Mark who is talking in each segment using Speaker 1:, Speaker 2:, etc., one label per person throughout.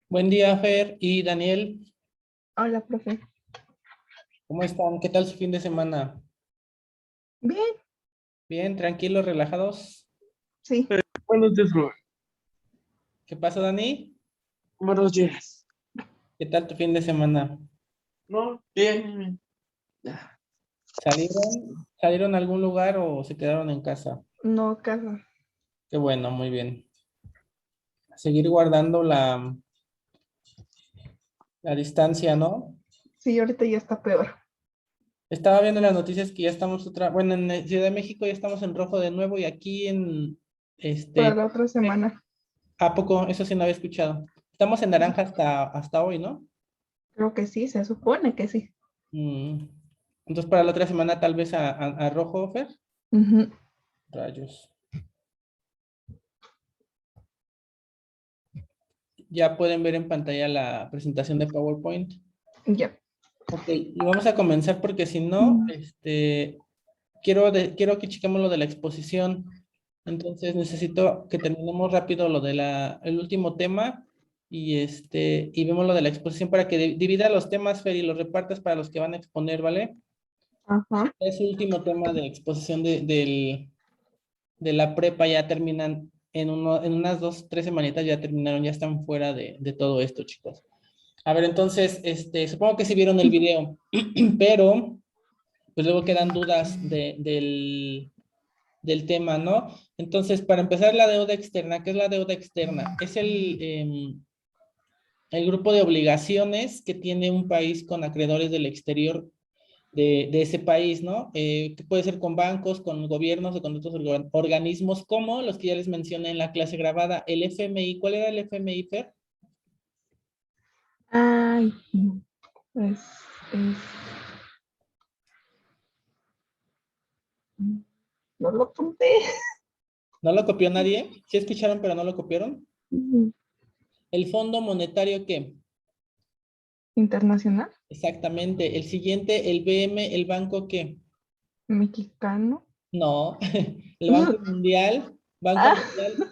Speaker 1: Buen día, Fer y Daniel.
Speaker 2: Hola, profe.
Speaker 1: ¿Cómo están? ¿Qué tal su fin de semana?
Speaker 2: Bien,
Speaker 1: Bien, tranquilos, relajados.
Speaker 2: sí.
Speaker 3: Buenos días, Rubén.
Speaker 1: ¿Qué pasó, Dani?
Speaker 3: Buenos días.
Speaker 1: ¿Qué tal tu fin de semana?
Speaker 3: No, bien. Ya.
Speaker 1: ¿Salieron a algún lugar o se quedaron en casa?
Speaker 2: No, casa.
Speaker 1: Qué bueno, muy bien. Seguir guardando la distancia, ¿no?
Speaker 2: Sí, ahorita ya está peor.
Speaker 1: Estaba viendo las noticias que ya estamos bueno, en Ciudad de México ya estamos en rojo de nuevo y aquí
Speaker 2: Para la otra semana.
Speaker 1: ¿a poco? Eso sí no había escuchado. Estamos en naranja hasta hoy, ¿no?
Speaker 2: Creo que sí, se supone que sí.
Speaker 1: Mm. Entonces para la otra semana tal vez a rojo, Fer.
Speaker 2: Ujú.
Speaker 1: Rayos. Ya pueden ver en pantalla la presentación de PowerPoint.
Speaker 2: Ya.
Speaker 1: Ok, y vamos a comenzar porque si no, quiero que chequemos lo de la exposición. Entonces necesito que terminemos rápido lo de el último tema y vemos lo de la exposición para que divida los temas, Fer, y los repartas para los que van a exponer, ¿vale?
Speaker 2: Ajá.
Speaker 1: Es el último tema de exposición de la prepa, ya terminan en unas 2, 3 semanitas, ya terminaron, ya están fuera de todo esto, chicos. A ver, entonces, supongo que sí vieron el video, pero pues luego quedan dudas del tema, ¿no? Entonces, para empezar, la deuda externa, ¿qué es la deuda externa? Es el grupo de obligaciones que tiene un país con acreedores del exterior de ese país, ¿no? Que puede ser con bancos, con gobiernos o con otros organismos como los que ya les mencioné en la clase grabada. El FMI, ¿cuál era el FMI, Fer?
Speaker 2: Ay, no. Es, no lo apunté.
Speaker 1: ¿No lo copió nadie? Sí escucharon, pero no lo copiaron. ¿El Fondo Monetario qué?
Speaker 2: Internacional,
Speaker 1: Exactamente. El siguiente, el BM, ¿el banco qué?
Speaker 2: mexicano.
Speaker 1: No, el Banco
Speaker 2: Ah,
Speaker 1: Mundial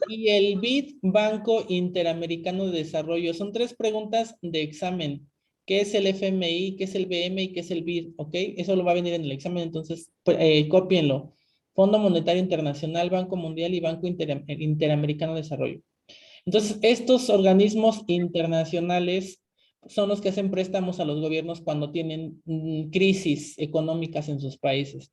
Speaker 1: y el BID, Banco Interamericano de Desarrollo. Son tres preguntas de examen. ¿Qué es el FMI? ¿Qué es el BM? ¿Y qué es el BID? ¿Ok? Eso lo va a venir en el examen, entonces cópienlo. Fondo Monetario Internacional, Banco Mundial y Banco Interamericano de Desarrollo. Entonces, estos organismos internacionales son los que hacen préstamos a los gobiernos cuando tienen crisis económicas en sus países.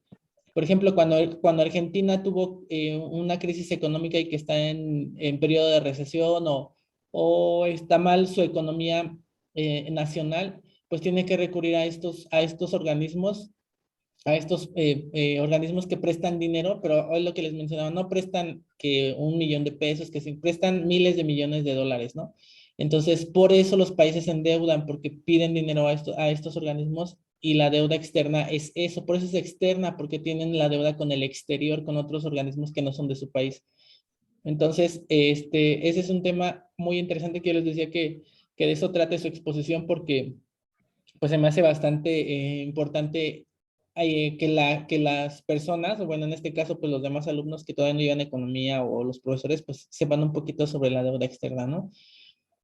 Speaker 1: Por ejemplo, cuando Argentina tuvo una crisis económica y que está en periodo de recesión o está mal su economía nacional, pues tiene que recurrir a estos organismos, organismos que prestan dinero, pero hoy lo que les mencionaba, no prestan que 1 millón de pesos, que se prestan miles de millones de dólares, ¿no? Entonces, por eso los países se endeudan, porque piden dinero a estos organismos y la deuda externa es eso, por eso es externa, porque tienen la deuda con el exterior, con otros organismos que no son de su país. Entonces, ese es un tema muy interesante que yo les decía que de eso trate su exposición, porque pues se me hace bastante importante que las personas, o bueno, en este caso, pues los demás alumnos que todavía no llevan economía o los profesores, pues sepan un poquito sobre la deuda externa, ¿no?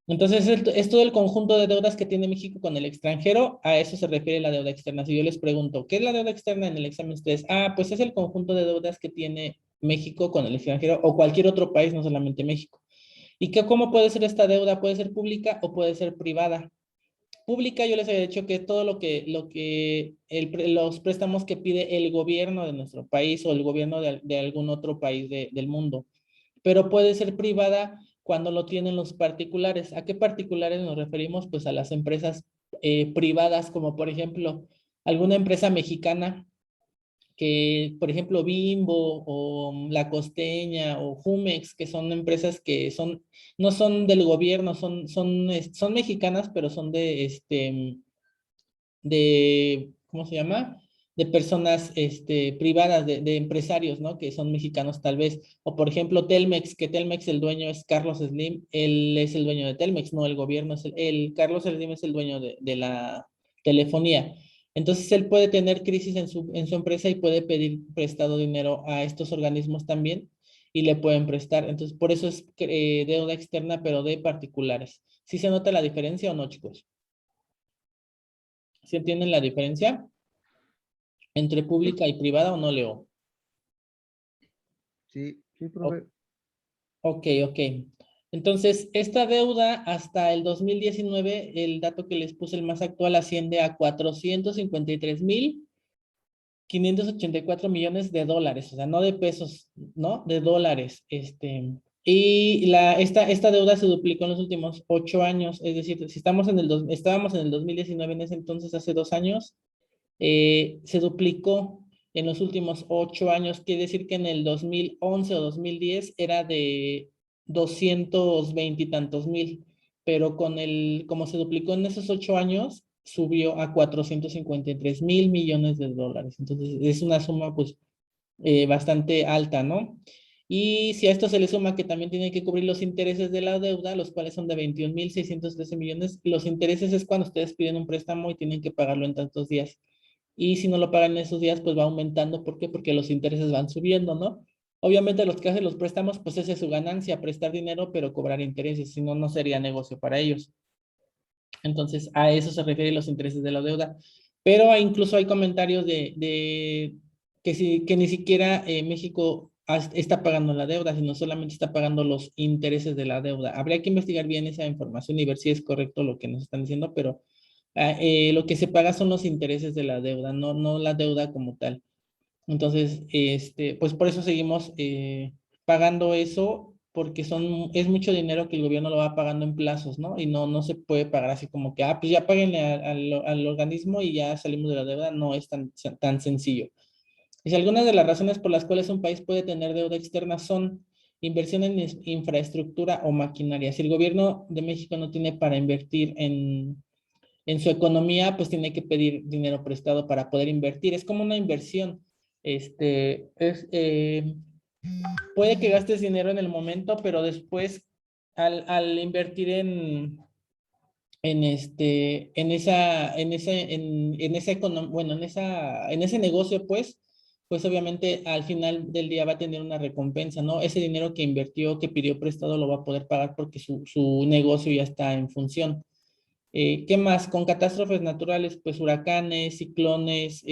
Speaker 1: Entonces, es todo el conjunto de deudas que tiene México con el extranjero, a eso se refiere la deuda externa. Si yo les pregunto, ¿qué es la deuda externa en el examen ustedes? Ah, pues es el conjunto de deudas que tiene México con el extranjero o cualquier otro país, no solamente México. ¿Y cómo puede ser esta deuda? Puede ser pública o puede ser privada. Pública, yo les había dicho que todo los préstamos que pide el gobierno de nuestro país o el gobierno de algún otro país del mundo, pero puede ser privada cuando lo tienen los particulares. ¿A qué particulares nos referimos? Pues a las empresas privadas, como por ejemplo alguna empresa mexicana que, por ejemplo, Bimbo o La Costeña o Jumex, que son empresas que no son del gobierno, son mexicanas, pero son ¿cómo se llama? De personas privadas, de empresarios, ¿no? Que son mexicanos tal vez. O por ejemplo, Telmex, que Telmex el dueño es Carlos Slim, él es el dueño de Telmex, no el gobierno, Carlos Slim es el dueño de la telefonía. Entonces él puede tener crisis en su empresa y puede pedir prestado dinero a estos organismos también y le pueden prestar. Entonces por eso es deuda externa, pero de particulares. ¿Sí se nota la diferencia o no, chicos? ¿Sí entienden la diferencia entre pública y privada o no, Leo?
Speaker 4: Sí, sí,
Speaker 1: O-
Speaker 4: profe.
Speaker 1: ok, ok. Entonces, esta deuda hasta el 2019, el dato que les puse, el más actual, asciende a 453,584 millones de dólares, o sea, no de pesos, ¿no? De dólares. Y esta deuda se duplicó en los últimos 8 años, es decir, si estábamos en el 2019 en ese entonces, hace 2 años, se duplicó en los últimos 8 años. Quiere decir que en el 2011 o 2010 era de 220 y tantos mil, pero como se duplicó en esos 8 años, subió a 453,000 millones de dólares. Entonces, es una suma, pues, bastante alta, ¿no? Y si a esto se le suma que también tiene que cubrir los intereses de la deuda, los cuales son de 21,613 millones, los intereses es cuando ustedes piden un préstamo y tienen que pagarlo en tantos días. Y si no lo pagan en esos días, pues va aumentando. ¿Por qué? Porque los intereses van subiendo, ¿no? Obviamente los que hacen los préstamos, pues esa es su ganancia, prestar dinero, pero cobrar intereses, si no, no sería negocio para ellos. Entonces, a eso se refieren los intereses de la deuda. Pero incluso hay comentarios que ni siquiera México está pagando la deuda, sino solamente está pagando los intereses de la deuda. Habría que investigar bien esa información y ver si es correcto lo que nos están diciendo, pero lo que se paga son los intereses de la deuda, no la deuda como tal. Entonces, pues por eso seguimos pagando eso porque es mucho dinero que el gobierno lo va pagando en plazos, ¿no? Y no se puede pagar así como que, pues ya páguenle al organismo y ya salimos de la deuda, no es tan sencillo. Y si algunas de las razones por las cuales un país puede tener deuda externa son inversión en infraestructura o maquinaria. Si el gobierno de México no tiene para invertir en su economía, pues tiene que pedir dinero prestado para poder invertir. Es como una inversión. Este, es, puede que gastes dinero en el momento, pero después al invertir en ese negocio, pues obviamente al final del día va a tener una recompensa, ¿no? Ese dinero que invirtió, que pidió prestado, lo va a poder pagar porque su negocio ya está en función. ¿Qué más? Con catástrofes naturales, pues huracanes, ciclones,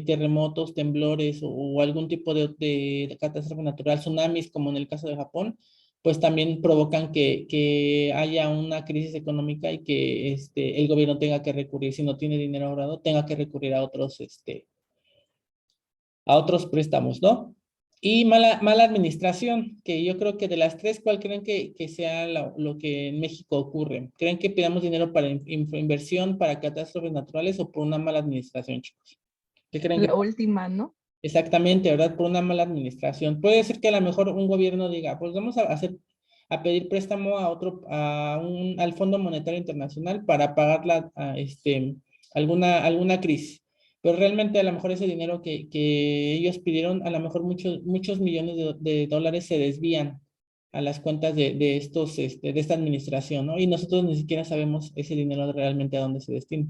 Speaker 1: terremotos, temblores o algún tipo de catástrofe natural, tsunamis, como en el caso de Japón, pues también provocan que haya una crisis económica y que el gobierno tenga que recurrir, si no tiene dinero ahorrado, tenga que recurrir a otros préstamos, ¿no? Y mala administración, que yo creo que de las tres, ¿cuál creen que sea lo que en México ocurre? ¿Creen que pidamos dinero para inversión, para catástrofes naturales o por una mala administración, chicos? ¿Qué creen que
Speaker 2: La
Speaker 1: pasa?
Speaker 2: última, ¿no?
Speaker 1: Exactamente, ¿verdad? Por una mala administración. Puede ser que a lo mejor un gobierno diga, pues vamos a pedir préstamo al Fondo Monetario Internacional para pagar alguna crisis. Pero realmente a lo mejor ese dinero que ellos pidieron, a lo mejor muchos millones de dólares se desvían a las cuentas de esta administración, ¿no? Y nosotros ni siquiera sabemos ese dinero realmente a dónde se destina.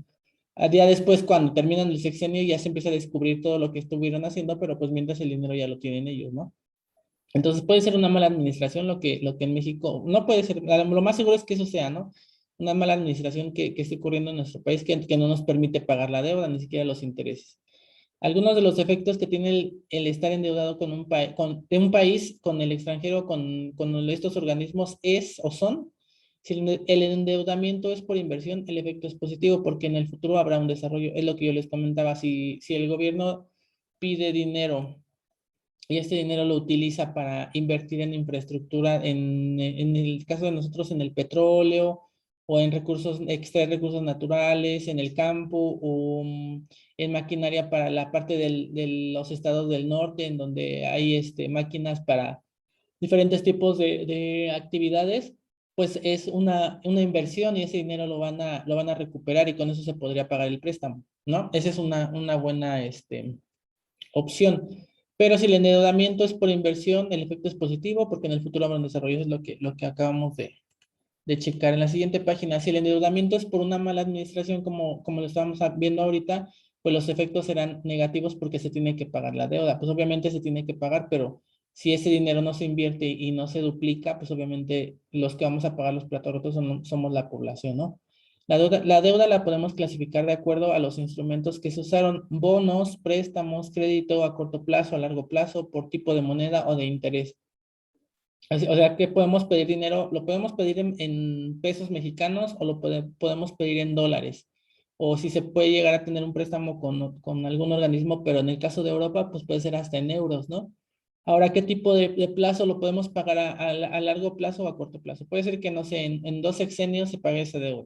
Speaker 1: A día después, cuando terminan el sexenio, ya se empieza a descubrir todo lo que estuvieron haciendo, pero pues mientras el dinero ya lo tienen ellos, ¿no? Entonces puede ser una mala administración lo que en México, no puede ser, lo más seguro es que eso sea, ¿no? Una mala administración que esté ocurriendo en nuestro país que no nos permite pagar la deuda, ni siquiera los intereses. Algunos de los efectos que tiene el estar endeudado de un país con el extranjero, con estos organismos es o son, si el endeudamiento es por inversión, el efecto es positivo porque en el futuro habrá un desarrollo. Es lo que yo les comentaba, si el gobierno pide dinero y este dinero lo utiliza para invertir en infraestructura, en el caso de nosotros en el petróleo o en extraer recursos naturales, en el campo o en maquinaria para la parte de los estados del norte, en donde hay máquinas para diferentes tipos de actividades, pues es una inversión y ese dinero lo van a recuperar y con eso se podría pagar el préstamo, ¿no? Esa es una buena opción. Pero si el endeudamiento es por inversión, el efecto es positivo porque en el futuro habrá un desarrollo. Eso es lo que acabamos de checar. En la siguiente página, si el endeudamiento es por una mala administración, como lo estábamos viendo ahorita, pues los efectos serán negativos porque se tiene que pagar la deuda. Pues obviamente se tiene que pagar, pero si ese dinero no se invierte y no se duplica, pues obviamente los que vamos a pagar los platos rotos somos la población, ¿no? La deuda la podemos clasificar de acuerdo a los instrumentos que se usaron: bonos, préstamos, crédito a corto plazo, a largo plazo, por tipo de moneda o de interés. O sea que podemos pedir dinero, lo podemos pedir en pesos mexicanos o podemos pedir en dólares. O si se puede llegar a tener un préstamo con algún organismo, pero en el caso de Europa, pues puede ser hasta en euros, ¿no? Ahora, ¿qué tipo de plazo lo podemos pagar a largo plazo o a corto plazo? Puede ser que, no sé, en 2 sexenios se pague ese deuda.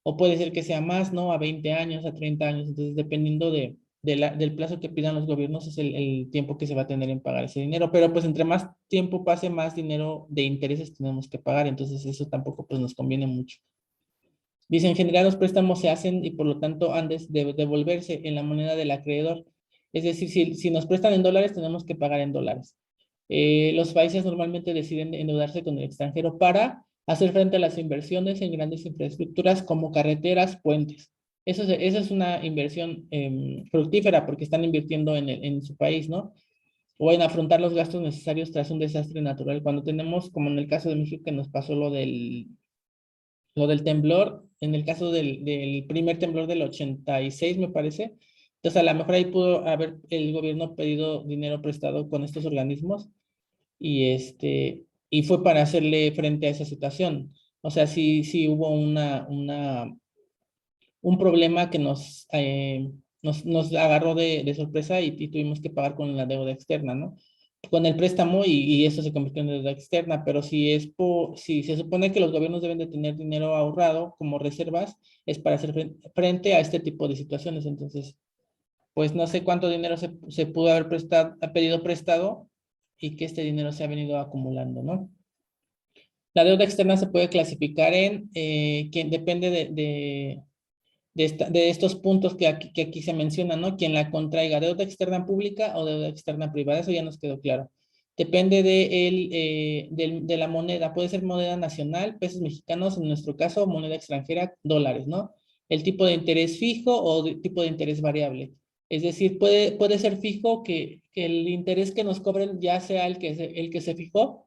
Speaker 1: O puede ser que sea más, ¿no? A 20 años, a 30 años. Entonces, dependiendo del plazo que pidan los gobiernos, es el tiempo que se va a tener en pagar ese dinero. Pero pues entre más tiempo pase, más dinero de intereses tenemos que pagar. Entonces, eso tampoco pues nos conviene mucho. Dice, en general los préstamos se hacen y por lo tanto han de devolverse en la moneda del acreedor. Es decir, si nos prestan en dólares, tenemos que pagar en dólares. Los países normalmente deciden endeudarse con el extranjero para hacer frente a las inversiones en grandes infraestructuras como carreteras, puentes. Esa es una inversión fructífera porque están invirtiendo en su país, ¿no? O en afrontar los gastos necesarios tras un desastre natural. Cuando tenemos, como en el caso de México, que nos pasó lo del temblor, en el caso del primer temblor del 86, me parece. Entonces, a lo mejor ahí pudo haber el gobierno pedido dinero prestado con estos organismos y fue para hacerle frente a esa situación. O sea, sí hubo un problema que nos agarró de sorpresa y tuvimos que pagar con la deuda externa, ¿no? con el préstamo y eso se convirtió en deuda externa, pero si se supone que los gobiernos deben de tener dinero ahorrado como reservas, es para hacer frente a este tipo de situaciones. Entonces, pues no sé cuánto dinero se pudo haber ha pedido prestado y que este dinero se ha venido acumulando, ¿no? La deuda externa se puede clasificar en, que depende de estos puntos que aquí se mencionan, ¿no? Quien la contraiga, deuda externa pública o deuda externa privada, eso ya nos quedó claro. Depende de la moneda, puede ser moneda nacional, pesos mexicanos, en nuestro caso, moneda extranjera, dólares, ¿no? El tipo de interés fijo o tipo de interés variable. Es decir, puede ser fijo que el interés que nos cobren ya sea el que se fijó,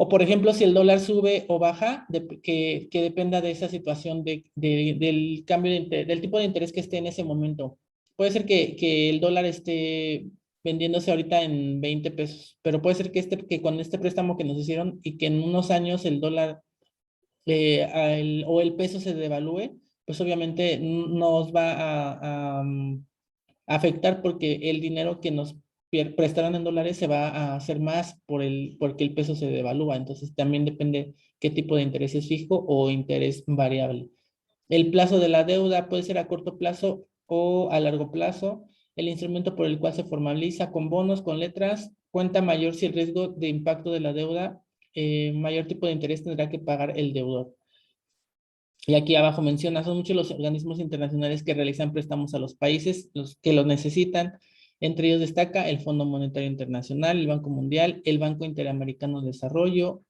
Speaker 1: o por ejemplo, si el dólar sube o baja, que dependa de esa situación del cambio del tipo de interés que esté en ese momento. Puede ser que el dólar esté vendiéndose ahorita en 20 pesos, pero puede ser que con este préstamo que nos hicieron y que en unos años el dólar o el peso se devalúe, pues obviamente nos va a afectar porque el dinero que nos prestaron en dólares se va a hacer más porque el peso se devalúa. Entonces también depende qué tipo de interés es fijo o interés variable. El plazo de la deuda puede ser a corto plazo o a largo plazo. El instrumento por el cual se formaliza con bonos, con letras, cuenta mayor si el riesgo de impacto de la deuda, mayor tipo de interés tendrá que pagar el deudor. Y aquí abajo menciona, son muchos los organismos internacionales que realizan préstamos a los países, los que los necesitan. Entre ellos destaca el Fondo Monetario Internacional, el Banco Mundial, el Banco Interamericano de Desarrollo,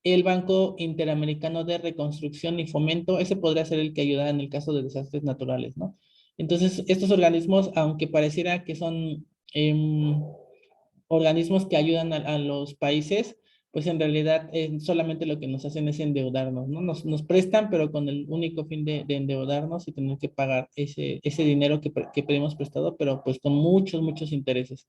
Speaker 1: el Banco Interamericano de Reconstrucción y Fomento. Ese podría ser el que ayuda en el caso de desastres naturales, ¿no? Entonces, estos organismos, aunque pareciera que son organismos que ayudan a los países, pues en realidad solamente lo que nos hacen es endeudarnos, ¿no? Nos prestan, pero con el único fin de endeudarnos y tener que pagar ese dinero que pedimos prestado, pero pues con muchos intereses.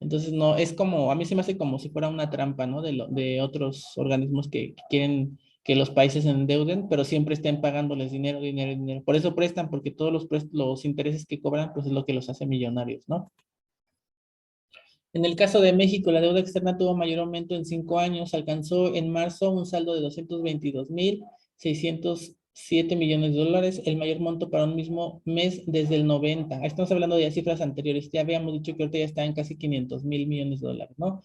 Speaker 1: Entonces, no, es como, a mí se me hace como si fuera una trampa, ¿no? De otros organismos que quieren que los países se endeuden, pero siempre estén pagándoles dinero. Por eso prestan, porque todos los intereses que cobran, pues es lo que los hace millonarios, ¿no? En el caso de México, la deuda externa tuvo mayor aumento en 5 años. Alcanzó en marzo un saldo de 222,607 millones de dólares, el mayor monto para un mismo mes desde el 90. Estamos hablando de las cifras anteriores. Ya habíamos dicho que ahorita ya está en casi 500,000 millones de dólares, ¿no?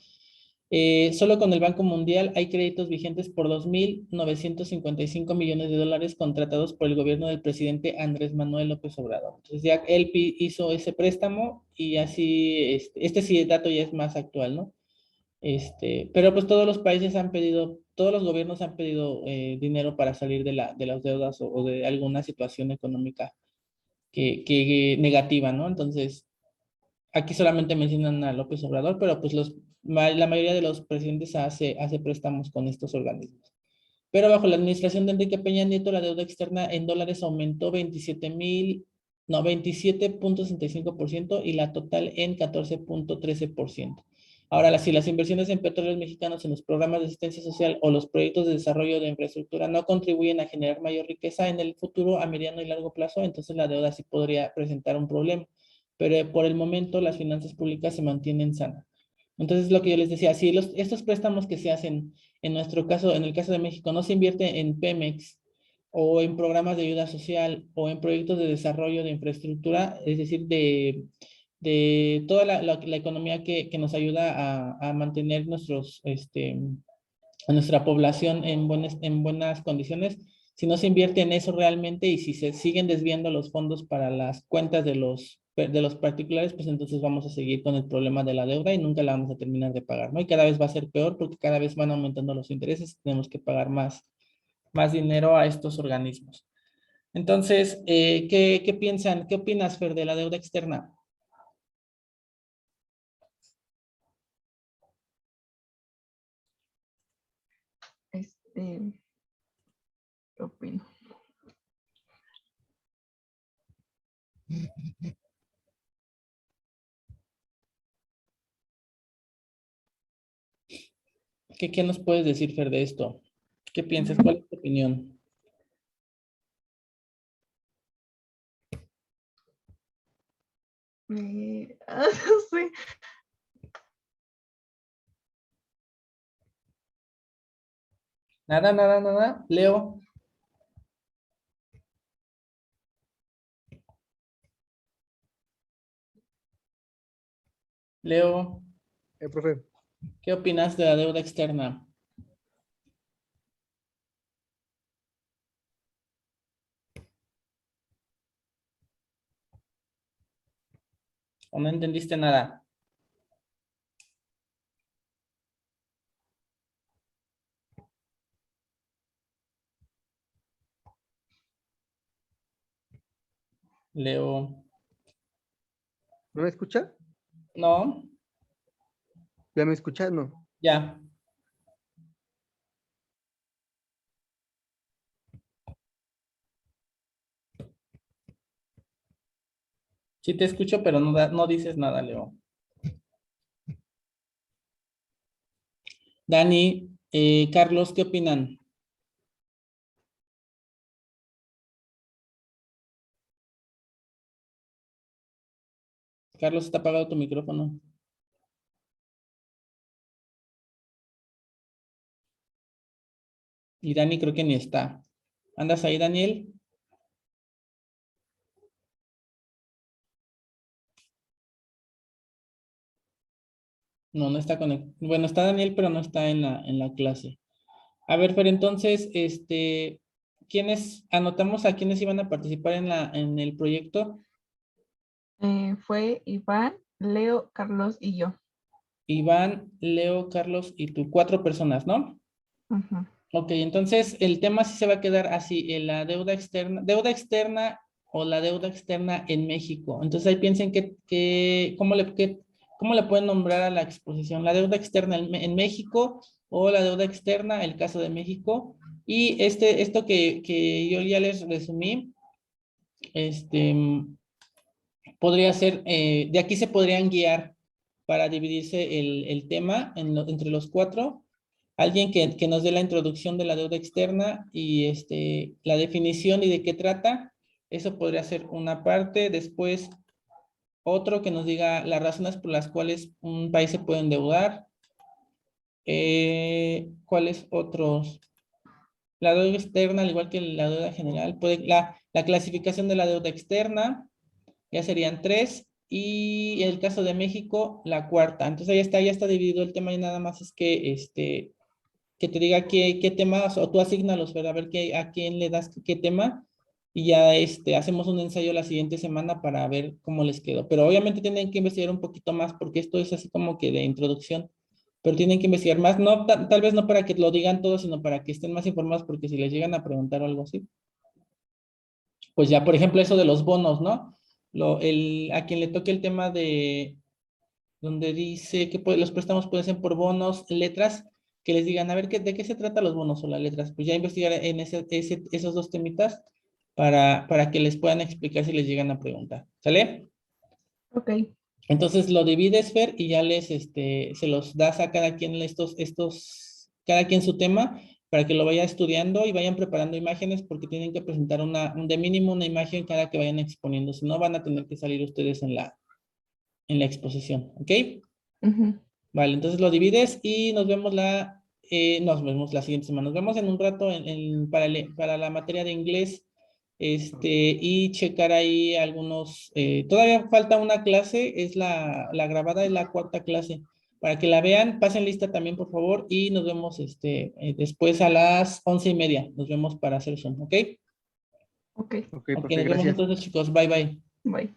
Speaker 1: Solo con el Banco Mundial hay créditos vigentes por 2,955 millones de dólares contratados por el gobierno del presidente Andrés Manuel López Obrador. Entonces ya él hizo ese préstamo y así, este sí, el dato ya es más actual, ¿no? Pero pues todos los países han pedido, todos los gobiernos han pedido dinero para salir de las deudas o de alguna situación económica que negativa, ¿no? Entonces, aquí solamente mencionan a López Obrador, pero pues la mayoría de los presidentes hace préstamos con estos organismos. Pero bajo la administración de Enrique Peña Nieto, la deuda externa en dólares aumentó 27.65% y la total en 14.13%. Ahora, si las inversiones en petróleos mexicanos en los programas de asistencia social o los proyectos de desarrollo de infraestructura no contribuyen a generar mayor riqueza en el futuro a mediano y largo plazo, entonces la deuda sí podría presentar un problema. Pero por el momento las finanzas públicas se mantienen sanas. Entonces, lo que yo les decía, si estos préstamos que se hacen, en nuestro caso, en el caso de México, no se invierte en Pemex o en programas de ayuda social o en proyectos de desarrollo de infraestructura, es decir, de toda la economía que nos ayuda a mantener a nuestra población en buenas condiciones, si no se invierte en eso realmente y si se siguen desviando los fondos para las cuentas de los particulares, pues entonces vamos a seguir con el problema de la deuda y nunca la vamos a terminar de pagar, ¿no? Y cada vez va a ser peor porque cada vez van aumentando los intereses y tenemos que pagar más dinero a estos organismos. Entonces, ¿qué piensan? ¿Qué opinas, Fer, de la deuda externa?
Speaker 2: ¿Qué opino?
Speaker 1: ¿Qué nos puedes decir, Fer, de esto? ¿Qué piensas? ¿Cuál es tu opinión?
Speaker 2: No sé.
Speaker 1: Nada, nada, nada. Leo. Leo,
Speaker 4: Profe,
Speaker 1: ¿qué opinas de la deuda externa? ¿O no entendiste nada? Leo.
Speaker 4: ¿no me escucha?
Speaker 1: No,
Speaker 4: ¿Ya me escucha? No.
Speaker 1: ya. Sí te escucho, pero no, no dices nada, Leo. Dani, Carlos, ¿qué opinan? Carlos, está apagado tu micrófono. Y Dani creo que ni está. ¿Andas ahí, Daniel? No, no está conectado. Bueno, está Daniel, pero no está en la clase. A ver, pero entonces, ¿quiénes, anotamos a quiénes iban a participar en el proyecto?
Speaker 2: Fue Iván, Leo, Carlos y yo.
Speaker 1: Iván, Leo, Carlos y tú, 4 personas, ¿no?
Speaker 2: Ujú.
Speaker 1: Ok, entonces el tema sí se va a quedar así, en la deuda externa o la deuda externa en México. Entonces ahí piensen cómo le pueden nombrar a la exposición, la deuda externa en México o la deuda externa, el caso de México. Y esto que yo ya les resumí, este, podría ser, de aquí se podrían guiar para dividirse el tema entre los 4. Alguien que nos dé la introducción de la deuda externa y la definición y de qué trata. Eso podría ser una parte. Después, otro que nos diga las razones por las cuales un país se puede endeudar. ¿Cuáles otros? La deuda externa, al igual que la deuda general, la clasificación de la deuda externa, ya serían 3. Y en el caso de México, la cuarta. Entonces ya está dividido el tema y nada más es que te diga qué temas, o tú asígnalos, ¿verdad? A ver a quién le das qué tema, y ya hacemos un ensayo la siguiente semana para ver cómo les quedó. Pero obviamente tienen que investigar un poquito más, porque esto es así como que de introducción, pero tienen que investigar más, no, tal vez no para que lo digan todos, sino para que estén más informados, porque si les llegan a preguntar o algo así, pues ya, por ejemplo, eso de los bonos, ¿no? A quien le toque el tema de donde dice que los préstamos pueden ser por bonos, letras, que les digan, a ver, ¿de qué se trata los bonos o las letras? Pues ya investigar en esos 2 temitas para que les puedan explicar si les llegan a preguntar. ¿Sale?
Speaker 2: Ok,
Speaker 1: Entonces lo divides, Fer, y ya se los das a cada quien cada quien su tema, para que lo vaya estudiando y vayan preparando imágenes, porque tienen que presentar de mínimo una imagen cada que vayan exponiendo, si no van a tener que salir ustedes en la exposición, ¿ok?
Speaker 2: ujú.
Speaker 1: Vale, entonces lo divides y nos vemos la siguiente semana. Nos vemos en un rato para la materia de inglés, y checar ahí algunos, todavía falta una clase, es la grabada de la 4ª clase. Para que la vean, pasen lista también, por favor, y nos vemos después a las 11:30. Nos vemos para hacer Zoom, ¿ok?
Speaker 2: Ok,
Speaker 4: Ok,
Speaker 1: Ok,
Speaker 4: profe,
Speaker 1: nos vemos
Speaker 4: gracias.
Speaker 1: entonces, chicos. Bye, bye.
Speaker 2: bye.